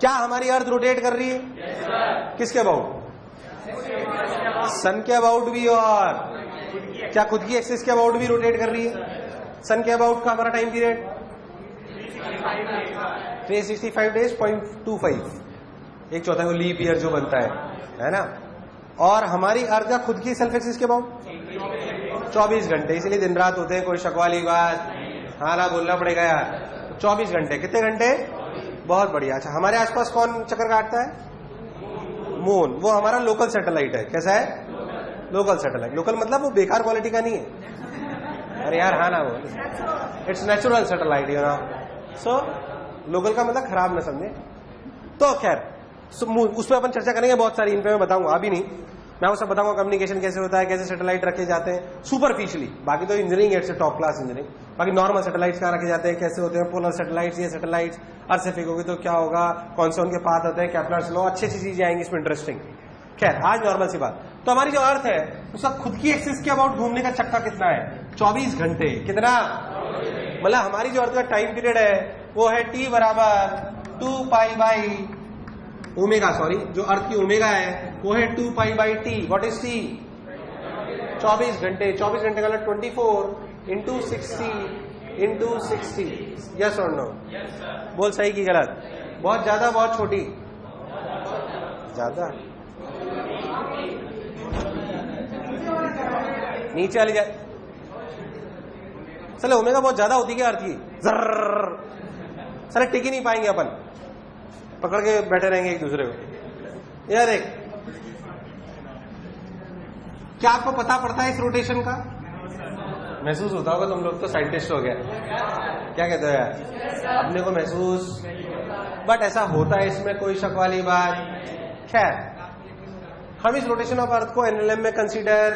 क्या हमारी अर्थ रोटेट कर रही है? किसके अबाउट? सन के अबाउट भी, और क्या खुद की एक्सिस के अबाउट भी रोटेट कर रही है? सन के अबाउट का हमारा टाइम पीरियड 365 डेज 0.25, एक चौथा को लीप ईयर जो बनता है ना। और हमारी अर्थ का खुद की सेल्फ एक्सिस के अबाउट 24 घंटे, इसलिए दिन रात होते हैं, कोई शक वाली बात हाँ ना बोलना पड़ेगा यार। 24 घंटे, कितने घंटे? बहुत बढ़िया। अच्छा, हमारे आसपास कौन चक्कर काटता है? मून। वो हमारा लोकल सैटेलाइट है। कैसा है? Local satellite. लोकल मतलब वो बेकार क्वालिटी का नहीं है, अरे यार हाँ ना, वो it's natural satellite, you know. So local का मतलब खराब ना समझे। तो खैर उस पर अपन चर्चा करेंगे बहुत सारी, इन पे मैं बताऊंगा, अभी नहीं। मैं वो सब बताऊंगा कम्युनिकेशन कैसे होता है, कैसे सैटेलाइट रखे जाते हैं सुपरफिशियली। बाकी तो इंजीनियरिंग है, टॉप क्लास इंजीनियरिंग। बाकी नॉर्मल सैटेलाइट्स कहाँ रखे जाते हैं, कैसे होते हैं, पोलर सैटेलाइट्स, ये सैटेलाइट्स अर्थ से फेंकोगे तो क्या होगा, कौन से उनके पाथ होते हैं, केपलर्स लॉ, अच्छी अच्छी चीजें आएंगी इसमें, इंटरेस्टिंग। खैर आज नॉर्मल सी बात। तो हमारी जो अर्थ है उसका खुद की एक्सिस के अबाउट घूमने का चक्का कितना है? 24 घंटे। कितना? मतलब हमारी जो अर्थ का टाइम पीरियड है वो है T बराबर 2π/, ओमेगा, सॉरी, जो अर्थ की ओमेगा है वो है 2 pi by T. What is T? 24 घंटे। 24 घंटे का 24 इंटू 60। यस और नो? बोल सही की गलत? बहुत ज्यादा, बहुत छोटी? ज्यादा। नीचे वाली जाए। चले ओमेगा बहुत ज्यादा होती क्या अर्थ की? जर्र। चले टिक ही नहीं पाएंगे अपन, पकड़ के बैठे रहेंगे एक दूसरे को। यार देख, क्या आपको पता पड़ता है इस रोटेशन का? महसूस होता होगा, तुम लोग तो साइंटिस्ट हो गया। क्या कहते हो यार? अपने को महसूस, बट ऐसा होता है, इसमें कोई शक वाली बात। खैर, हम इस रोटेशन ऑफ अर्थ को एनएलएम में कंसीडर,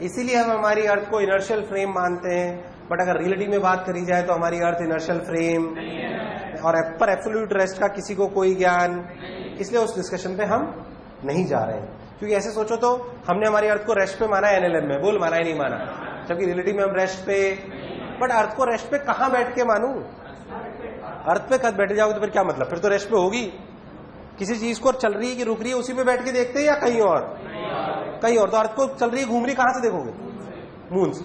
इसीलिए हम हमारी अर्थ को इनर्शियल फ्रेम मानते हैं। बट अगर रियलिटी में बात करी जाए तो हमारी अर्थ इनर्शियल फ्रेम और पर एब्सोल्यूट रेस्ट का किसी को कोई ज्ञान, इसलिए उस डिस्कशन पे हम नहीं जा रहे हैं। क्योंकि ऐसे सोचो तो हमने हमारी अर्थ को रेस्ट पे माना है एनएलएम में, बोल माना ही नहीं माना, जबकि रियलिटी में हम रेस्ट पे। बट अर्थ को रेस्ट पे कहां बैठ के मानू? अर्थ पे कद बैठ जाओगे तो फिर क्या मतलब? फिर तो रेस्ट पे होगी। किसी चीज को चल रही है कि रुक रही है, उसी पे बैठ के देखते हैं या कहीं और? कहीं और। तो अर्थ को चल रही है, घूम रही, कहां से देखोगे? मून से।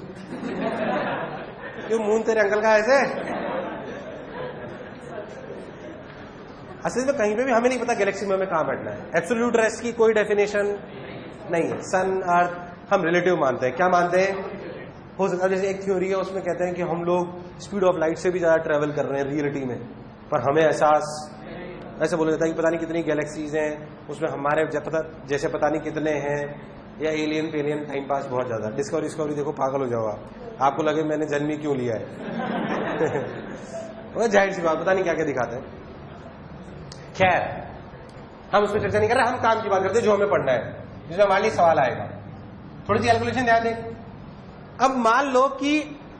क्यों मून तेरे अंकल का ऐसे? असल में कहीं पे भी हमें नहीं पता गैलेक्सी में हमें कहां बैठना है। एब्सोल्यूट रेस्ट की कोई डेफिनेशन नहीं है। सन, अर्थ हम रिलेटिव मानते हैं। क्या मानते हैं? हो सकता है जैसे एक थ्योरी है, उसमें कहते हैं कि हम लोग स्पीड ऑफ लाइट से भी ज्यादा ट्रेवल कर रहे हैं रियलिटी में, पर हमें एहसास ऐसे बोला जाता है कि पता नहीं कितनी गैलेक्सीज हैं, उसमें हमारे जैसे पता नहीं कितने हैं, या एलियन पेलियन टाइम पास बहुत ज्यादा। डिस्कवरी देखो, पागल हो जाओ आपको लगे मैंने जन्म ही क्यों लिया है। वो जाहिर सी बात, पता नहीं क्या क्या दिखाते हैं। खैर, हम उस पर चर्चा नहीं कर रहे, हम काम की बात करते हैं जो हमें पढ़ना है, जिसमें हमारे लिए सवाल आएगा। थोड़ी सी कैलकुलेशन ध्यान दें। अब मान लो कि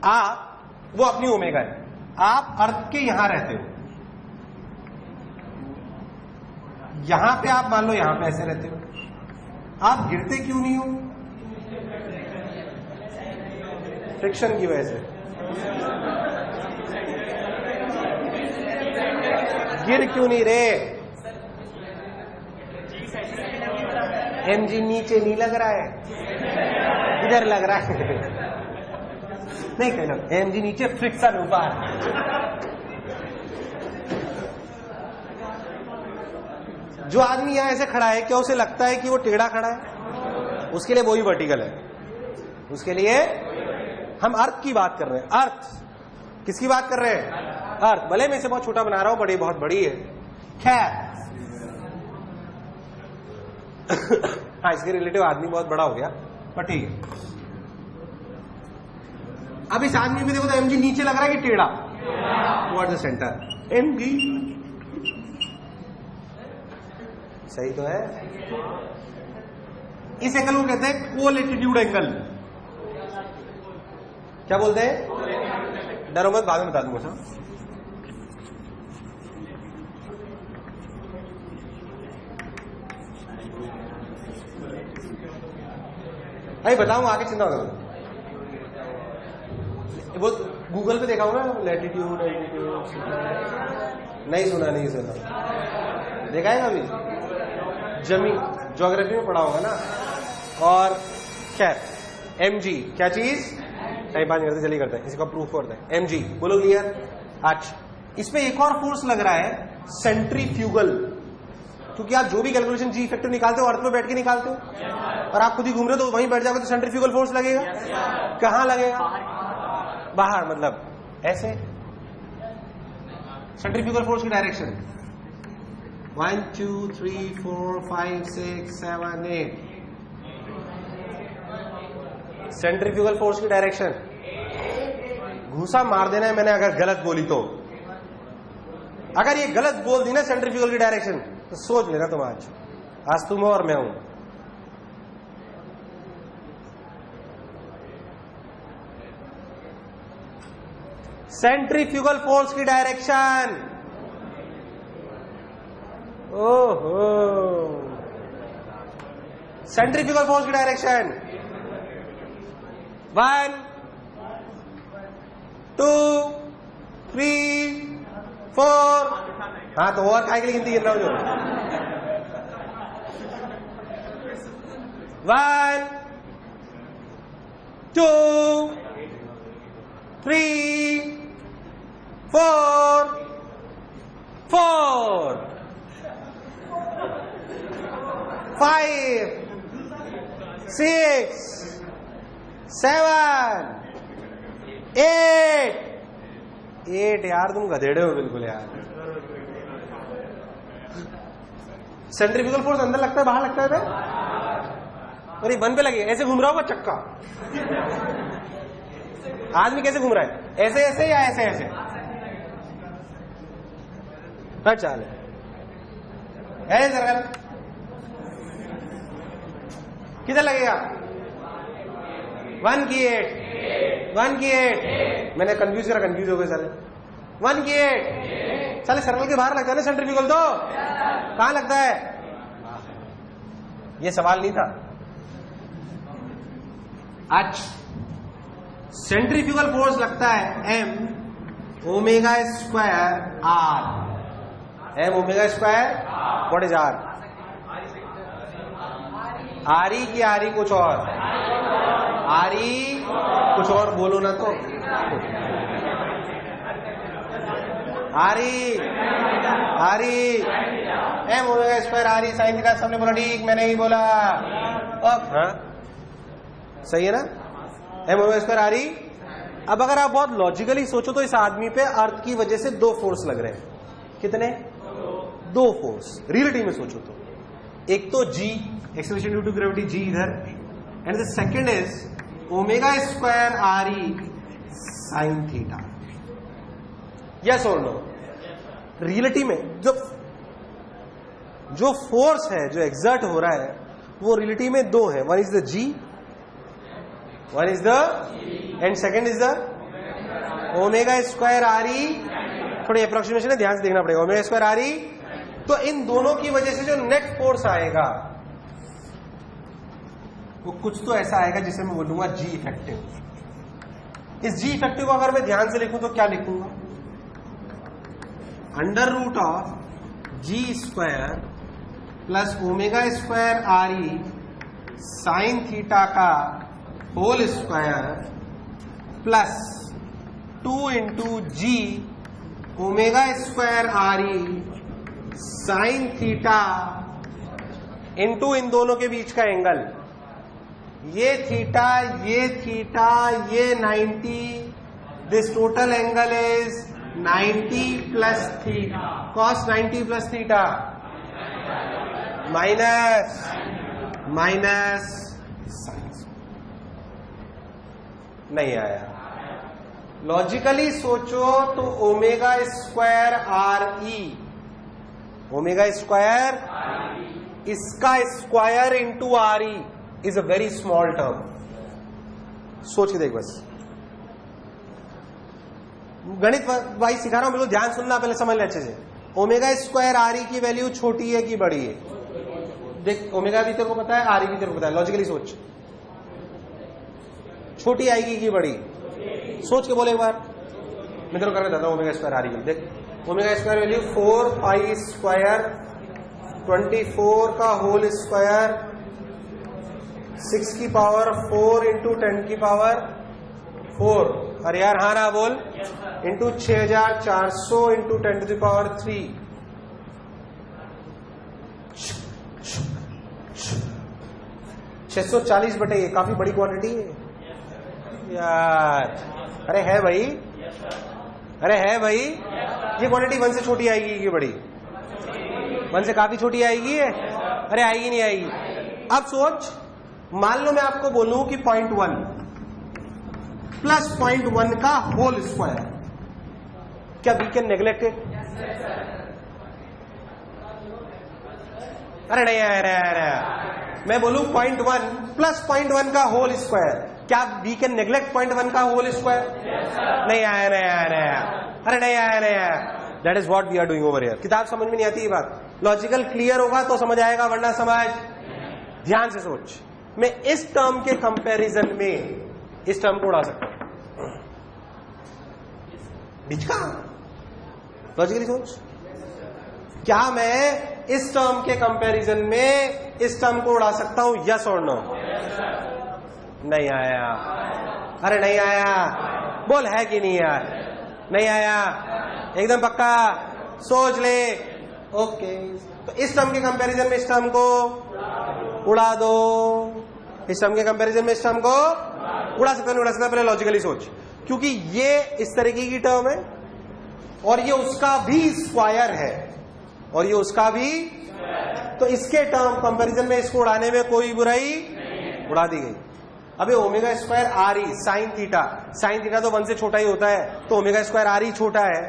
आप, वो अपनी ओमेगा है, आप अर्थ के यहां रहते हो, यहां पे आप मान लो यहां पे ऐसे रहते हो, आप गिरते क्यों नहीं हो? फ्रिक्शन की वजह से। गिर क्यों नहीं रे? एमजी नीचे नहीं लग रहा है, इधर लग रहा है। नहीं कहना, एमजी नीचे, फ्रिक्शन ऊपर। जो आदमी यहां ऐसे खड़ा है, क्या उसे लगता है कि वो टेढ़ा खड़ा है? उसके लिए वो ही वर्टिकल है। उसके लिए हम अर्थ की बात कर रहे हैं। अर्थ किसकी बात कर रहे हैं? अर्थ। भले मैं इसे बहुत छोटा बना रहा हूं, बड़ी बहुत बड़ी है। खैर, हाँ, इसके रिलेटिव आदमी बहुत बड़ा हो गया, पर ठीक है। अब इस आदमी में देखो तो एमजी नीचे लग रहा है कि टेढ़ा? Towards the centre. एमजी सही तो है। इस एंगल को कहते हैं कोलेटिट्यूड एंगल। क्या बोलते हैं? डरो मत, बाद में बता दूंगा सब। अरे बताऊं आगे, चिंता करो। वो गूगल पे देखा होगा लैटिट्यूड एल्टीट्यूड। नहीं सुना देखा है कभी? जमीन ज्योग्राफी में पढ़ा होगा ना। और खैर, एमजी क्या चीज? टाइम पास करते जल्दी करते हैं, इसी को प्रूफ करते हैं। एमजी बोलो, क्लियर? अच्छा, इसमें एक और फोर्स लग रहा है, सेंट्रीफ्यूगल। क्योंकि आप जो भी कैलकुलेशन जी फैक्टर निकालते हो अर्थ में बैठ के निकालते हो, और आप खुद ही घूम रहे हो तो वहीं बैठ जाओगे तो सेंट्रीफ्यूगल फोर्स लगेगा। कहां लगेगा? बाहर, मतलब ऐसे। सेंट्रीफ्यूगल फोर्स की डायरेक्शन 1 2 3 4 5 6 7 8। सेंट्रीफ्यूगल फोर्स की डायरेक्शन, घूसा मार देना है मैंने अगर गलत बोली तो। अगर ये गलत बोल दी ना सेंट्रीफ्यूगल की डायरेक्शन, तो सोच लेना तुम आज तुम हो और मैं हूं। सेंट्रीफ्यूगल फोर्स की डायरेक्शन, ओहो, सेंट्रीफ्यूगल फोर्स की डायरेक्शन 1 2 3 4। हाँ, तो और काय के लिए गिनती गिन रहा हूं जो 1 2 3 4 4 5 6 7 8 8 यार तुम गधेड़े हो बिल्कुल यार। सेंट्रीफ्यूगल फोर्स अंदर लगता है बाहर लगता है? और ये 1 पे लगे ऐसे घूम रहा होगा चक्का। आदमी कैसे घूम रहा है? ऐसे ऐसे या ऐसे ऐसे? हट चाल है जरा किधर लगेगा? 1 की 8 1 की 8 मैंने कंफ्यूज करा, कंफ्यूज हो गए साले। 1 की 8 साले सर्कल के बाहर लगता है ना सेंट्रीफ्यूगल, तो कहां लगता है? ये सवाल नहीं था आज। सेंट्रीफ्यूगल फोर्स लगता है m omega square r। m omega square what is r? आरी की आरी कुछ और, आरी कुछ और बोलो ना तो। आरी आरी एम ओमेगा स्क्वायर आरी साइन थीटा। सबने बोला ठीक, मैंने ही बोला। हाँ सही है ना? एम ओमेगा स्क्वायर आरी। अब अगर आप बहुत लॉजिकली सोचो तो इस आदमी पे अर्थ की वजह से 2 फोर्स लग रहे हैं। कितने? 2 फोर्स। रियलिटी में सोचो तो एक तो जी acceleration due to gravity G इधर, and the second is omega square R E sine theta. Yes और नो? रियलिटी में जो फोर्स है जो एक्सर्ट हो रहा है वो रियलिटी में 2 है। One is the G, one is the and second is the omega square R E. थोड़ी अप्रोक्सीमेशन है, ध्यान से देखना पड़ेगा। ओमेगा स्क्वायर आर ई, तो इन दोनों की वजह से जो नेट फोर्स आएगा वो कुछ तो ऐसा आएगा जिसे मैं बोलूंगा जी इफेक्टिव। इस जी इफेक्टिव को अगर मैं ध्यान से लिखूं तो क्या लिखूंगा? Under root of G square plus omega square R E sine theta का whole square plus 2 into G omega square R E sine theta into इन दोनों के बीच का एंगल। ये थीटा, ये 90, this total angle is 90 plus theta, cos 90 plus theta minus sine. नहीं आया। लॉजिकली सोचो तो omega square R E, omega square इसका square into R E is a very small term. सोच के देख बस, गणित भाई सिखा रहा हूं, बिल्कुल ध्यान सुनना, पहले समझ ले अच्छे से। ओमेगा स्क्वायर आर ई की वैल्यू छोटी है कि बड़ी है? देख, ओमेगा भी तेरे को पता है, आर ई भी तेरे को पता है। लॉजिकली सोच, छोटी आएगी कि बड़ी? सोच के बोले एक बार, मैं तेरे को करके बताता हूं। ओमेगा स्क्वायर आर ई, देख omega square value 4 pi square 24 का होल स्क्वायर 6 की पावर 4 इंटू 10 की पावर 4। अरे यार हाँ ना बोल, into 6400 into 10 to the power 3। 640 बटे, ये काफी बड़ी क्वांटिटी है यार। अरे है भाई, अरे है भाई। ये क्वांटिटी 1 से छोटी आएगी कि बड़ी? 1 से काफी छोटी आएगी। अरे आएगी नहीं आएगी? अब सोच, मान लो मैं आपको बोलूं कि 0.1 प्लस 0.1 का होल स्क्वायर, क्या वी कैन नेग्लेक्ट इट? अरे नहीं, अरे मैं बोलूं 0.1 प्लस 0.1 का होल स्क्वायर, क्या वी कैन नेग्लेक्ट 0.1 का होल स्क्वायर? नहीं आया, नहीं आया, नहीं आया। अरे नहीं आया, नहीं आया। That is what we are doing over here. किताब समझ में नहीं आती ये बात, लॉजिकल क्लियर होगा तो समझ आएगा, वरना समझ। ध्यान से सोच, मैं इस टर्म के कंपैरिजन में इस टर्म को उड़ा सकता हूं। बीच का लॉजिकली सोच, क्या मैं इस टर्म के कंपैरिजन में इस टर्म को उड़ा सकता हूं? यस और नो? नहीं आया। अरे नहीं आया, बोल है कि नहीं यार? नहीं आया, एकदम पक्का? सोच ले। ओके, तो इस टर्म के कंपैरिजन में इस टर्म को उड़ा दो, इस टर्म के कंपैरिजन में इस टर्म को उड़ा सकता नहीं उड़ा सकता? पहले लॉजिकली सोच, क्योंकि ये इस तरीके की टर्म है और ये उसका भी स्क्वायर है और ये उसका भी, तो इसके टर्म कंपैरिजन में इसको उड़ाने में कोई बुराई, उड़ा दी गई। अबे omega square R E sine theta, sine theta तो 1 से छोटा ही होता है, तो ओमेगा स्क्वायर आर ई छोटा है,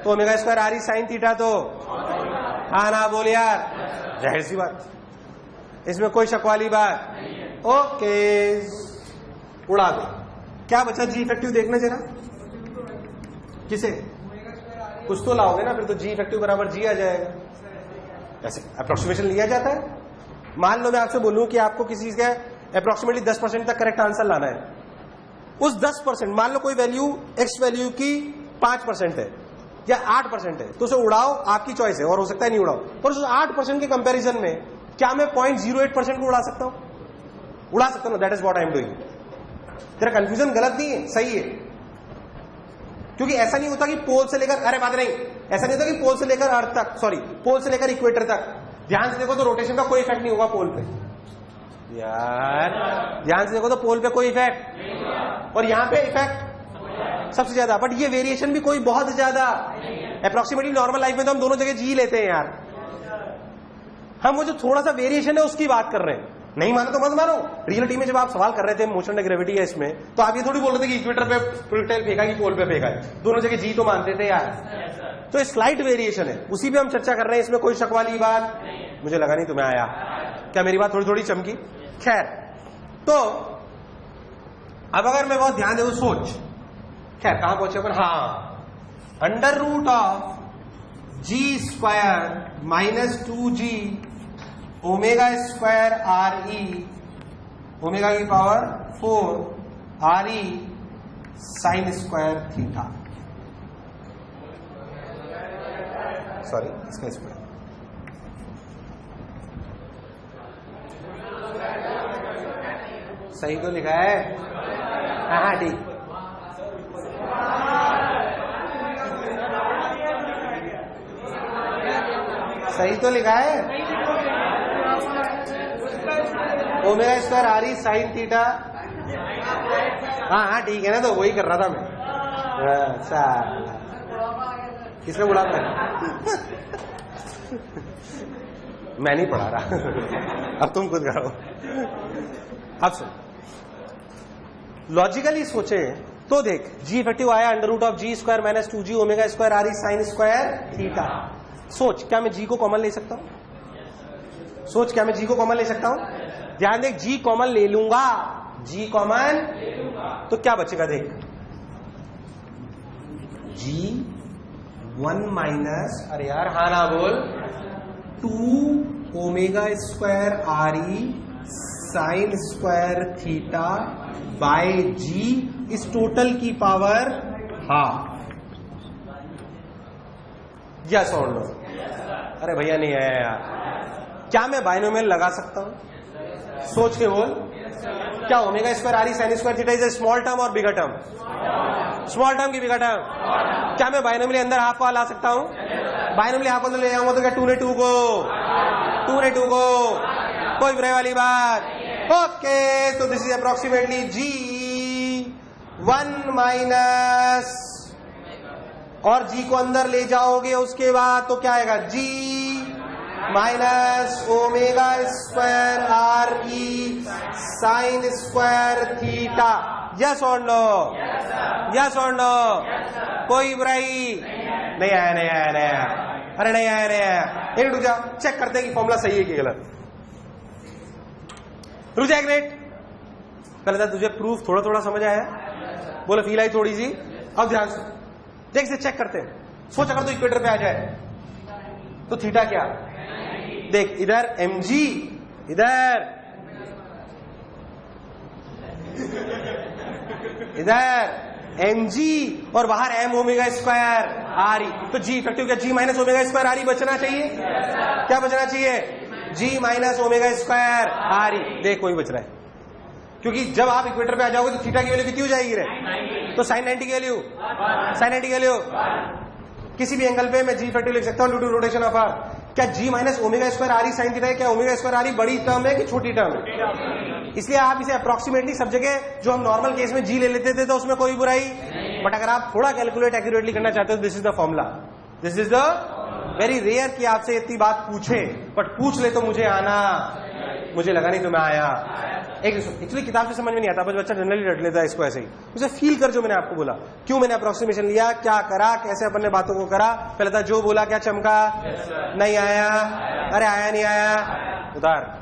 तो omega square R E sine theta तो, हाँ ना बोल यार, जाहिर सी बात, इसमें कोई शक वाली बात। ओके, उड़ा दो। क्या बचा जी इफेक्टिव? देखना जरा, किसे? कुछ तो लाओगे ना, फिर तो जी इफेक्टिव बराबर जी आ जाएगा। ऐसे अप्रोक्सीमेशन लिया जाता है। मान लो मैं आपसे बोलूं कि आपको किसी चीज का अप्रोक्सीमेटली 10% तक करेक्ट आंसर लाना है, उस 10%, मान लो कोई वैल्यू एक्स वैल्यू की 5% है या 8% है, तो उसे उड़ाओ, आपकी चॉइस है, और हो सकता है नहीं उड़ाओ, पर उस 8% के कंपैरिजन में क्या मैं 0.08% को उड़ा सकता हूं? उड़ा सकता हूं। That is what I am doing. तेरा कंफ्यूजन गलत नहीं है, सही है, क्योंकि ऐसा नहीं होता कि पोल से लेकर, अरे बात नहीं, ऐसा नहीं होता कि पोल से लेकर अर्थ तक, सॉरी, पोल से लेकर इक्वेटर तक, ध्यान से देखो तो रोटेशन का कोई इफेक्ट नहीं होगा पोल पे यार, ध्यान से देखो तो पोल पे कोई इफेक्ट, और यहां पे इफेक्ट सबसे ज्यादा, बट ये वेरिएशन भी कोई बहुत ज्यादा। अप्रोक्सीमेटली नॉर्मल लाइफ में तो हम दोनों जगह जी लेते हैं यार, हम वो जो थोड़ा सा वेरिएशन है उसकी बात कर रहे हैं। नहीं मानो तो मत मानो। रियलिटी में जब आप सवाल कर रहे थे मोशन एंड ग्रेविटी है इसमें, तो आप ये थोड़ी बोल रहे थे कि इक्वेटर पे प्रोजेक्टाइल फेंका कि पोल पे फेंका है, दोनों जगह जी तो मानते थे यार। तो स्लाइट वेरिएशन है, उसी पे हम चर्चा कर रहे हैं, इसमें कोई शक वाली बात, मुझे लगा नहीं तुम्हें आया। क्या मेरी बात थोड़ी थोड़ी चमकी? खैर, तो अब अगर मैं बहुत ध्यान दूं, सोच, खैर कहां पहुंचे अपन? हाँ, under root of G square minus 2g omega square R E, omega की power 4 R E sine square theta, sorry इसका स्क्वायर, सही तो लिखा है? हाँ ठीक, सही तो लिखा है। Omega square R E sine theta, हाँ हाँ ठीक है ना, तो वही कर रहा था मैं। अच्छा, किसने बोला था? मैं नहीं पढ़ा रहा, अब तुम खुद करो। अब सुन, लॉजिकली सोचे तो देख, जी इफेक्टिव आया under root of G square minus 2g omega square R E sine square theta. सोच, क्या मैं जी को कॉमन ले सकता हूं? सोच, क्या मैं जी को कॉमन ले सकता हूं? ध्यान देख, जी कॉमन ले लूंगा, जी कॉमन, तो क्या बचेगा? देख, जी 1 माइनस, अरे यार हाँ ना बोल, 2 omega square R E sine square theta by G, इस टोटल की पावर हाफ। यस और नो? अरे भैया नहीं है यार। क्या मैं बाइनोमियल लगा सकता हूं? सोच के बोल। क्या omega square R E sine square theta is a small term और बिगर टर्म? स्मॉल टर्म की बिगर टर्म। क्या मैं बाइनोमियल अंदर हाफ को ला सकता हूं? बाइनोमियल हाफ को अंदर ले जाऊंगा तो क्या 2 ने 2 को, 2 ने 2 को, कोई बुराई वाली बात? ओके, तो this is approximately G 1 minus, और जी को अंदर ले जाओगे उसके बाद तो क्या आएगा? G minus omega square R E sine square theta. Yes और नो? यस और नो? कोई बुराई नहीं आया? नहीं आया? नहीं आया? अरे नहीं आया? नहीं आया? एक रुक जा, चेक करते हैं कि फॉर्मूला सही है कि गलत। रुक जा एक मिनट, पहले तो तुझे प्रूफ थोड़ा थोड़ा समझ आया? बोले फील आई थोड़ी सी? अब ध्यान से देख, से चेक करते हैं। सोच, अगर तो इक्वेटर पे आ जाए तो थीटा क्या? देख, इधर mg, इधर mg और बाहर m ओमेगा स्क्वायर re, तो g इफेक्टिव क्या g minus omega square re बचना चाहिए? क्या बचना चाहिए? g minus omega square re। देख कोई बच रहा है, क्योंकि जब आप इक्वेटर पे आ जाओगे तो थीटा की वैल्यू कितनी हो जाएगी रे? तो साइन 90 की वैल्यू, साइन 90 की वैल्यू किसी भी एंगल पे मैं जी इफेक्टिव लिख सकता हूं due to rotation of earth. क्या G minus omega square R sine theta है? क्या ओमेगा स्क्वायर आर बड़ी टर्म है कि छोटी टर्म है? इसलिए आप इसे अप्रोक्सीमेटली सब जगह जो हम नॉर्मल केस में जी ले लेते थे तो उसमें कोई बुराई, बट अगर आप थोड़ा कैलकुलेट एक्यूरेटली करना चाहते हो, this is the formula, this is the very rare कि आपसे इतनी बात पूछे, बट पूछ ले तो मुझे आना, मुझे लगा नहीं तो मैं आया। एक एक्चुअली किताब से समझ में नहीं आता, बस बच्चा जनरली रट लेता है इसको ऐसे ही। उसे फील कर जो मैंने आपको बोला, क्यों मैंने अप्रोक्सीमेशन लिया, क्या करा, कैसे अपन ने बातों को करा। पहले था जो बोला क्या चमका, नहीं आया, अरे आया नहीं आया, उतार।